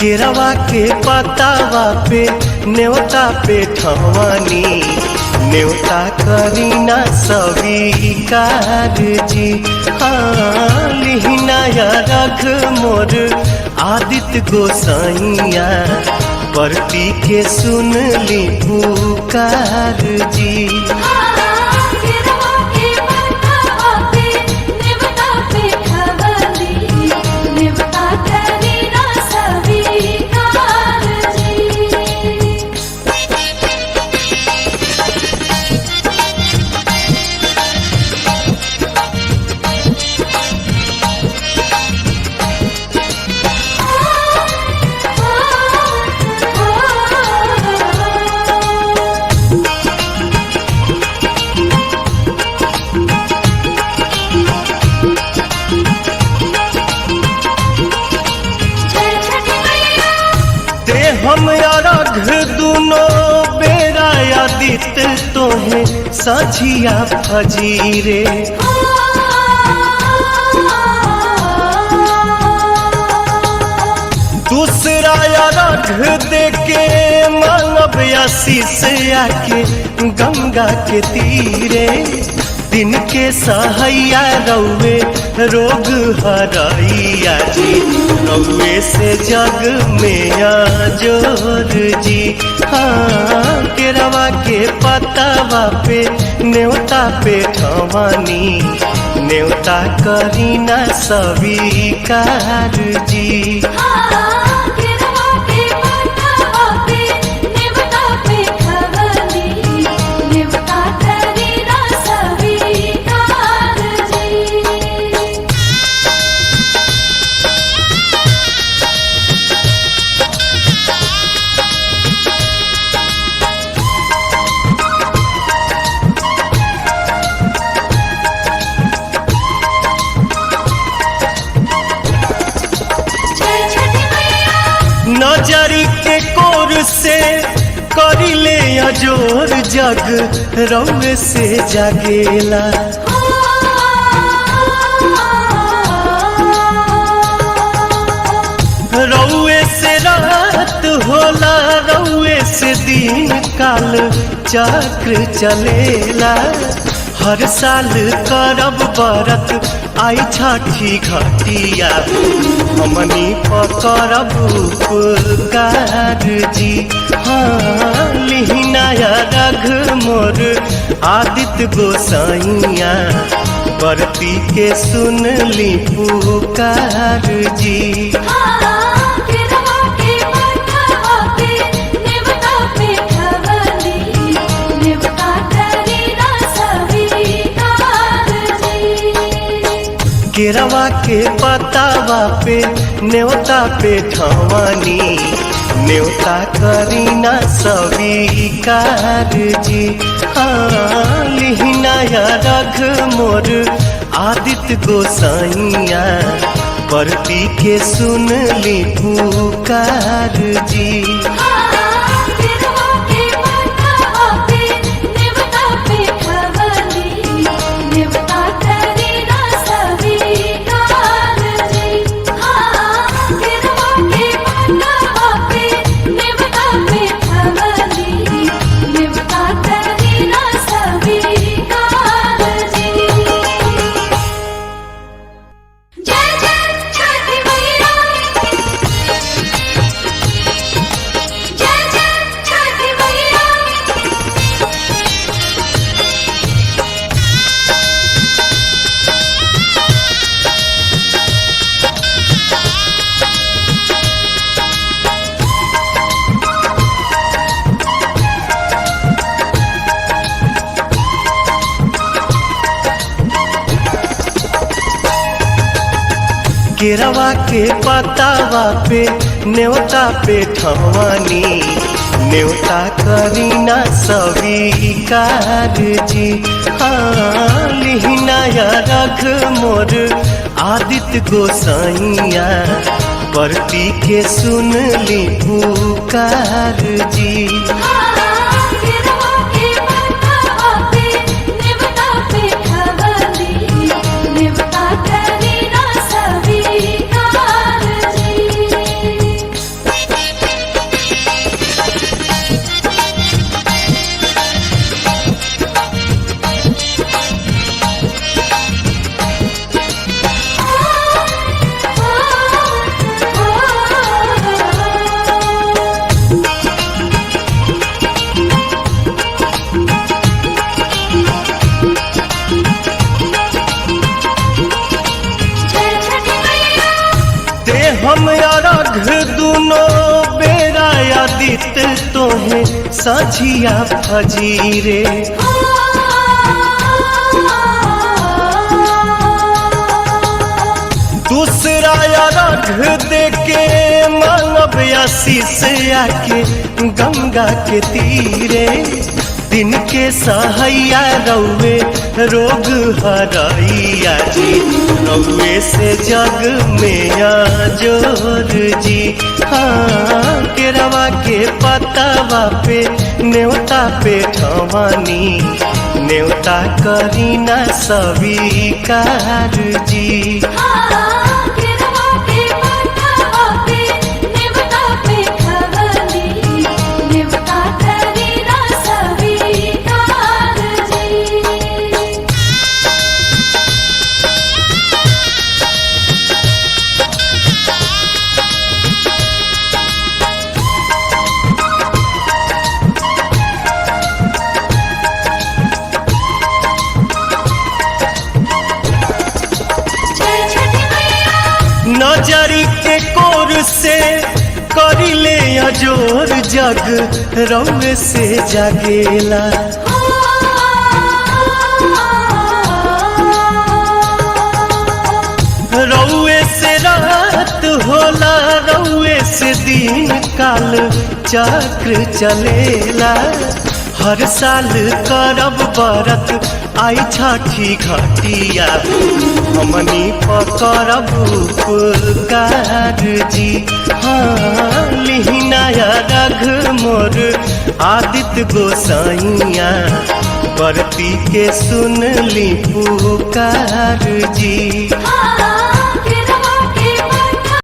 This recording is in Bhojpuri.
केरवा के पतावा पे न्योता पे ठवानी न्योता करीना स्वीकार जी। हाँ लिहिनाया रख मोर आदित्य गोसाइया परती के सुन ली पुकार जी। हम अरघ दुनो बेरा आदित तोहे साझिया फजीरे। दूसरा अरघ देके मानव आशीष आके गंगा के तीरे। दिन के सहैया रौवे रोग हरैया जी रौवे से जग में जोर जी। हाँ केरवा के पतावा पे न्योता पे ठवानी न्योता करीना स्वीकार जी। नजरी के कोर से करिले अजोर जग रौवे से जागेला। रौवे से रात होला रौवे से दिन काल चक्र चलेला। हर साल करब बरत आई छठी घटिया हमनी पकड़ब उपकार जी। हाँ लिहिनाया रघ मोर आदित्य गोसाइया परती के सुन ली पुकार जी। केरवा के पतावा पे न्योता पे ठवानी न्योता करीना स्वीकार जी। हाँ लिहिनाया रघ मोर आदित्य गोसाइया परती के सुन ली पुकार जी। केरवा के पतावा पे न्योता पे ठवानी न्योता करीना स्वीकार जी। हाँ लिहिनाया रघ मोर आदित्य गोसाइया परती के सुन ली पुकार जी। दुनो बेरा आदित तोहे साझिया फजीरे। दूसरा अर्घ देके मानव आशीष आके गंगा के तीरे। दिन के सहैया रउए रोग हरैया जी, रउए से जग में जोर जी। हाँ केरवा के पतवा पे न्योता पे ठवानी, न्योता करीना स्वीकार जी। नजरी के कोर से करिले अजोर, जग रउए से जागेला। रउए से रात होला, रउए से दिन काल चक्र चलेला। हर साल करब बरत आई छठी घटिया, हमनी पकड़ब उपकार जी। हाँ लिहिनाया रघ मोर आदित्य गोसाइया, बरती के सुन ली पुकार जी।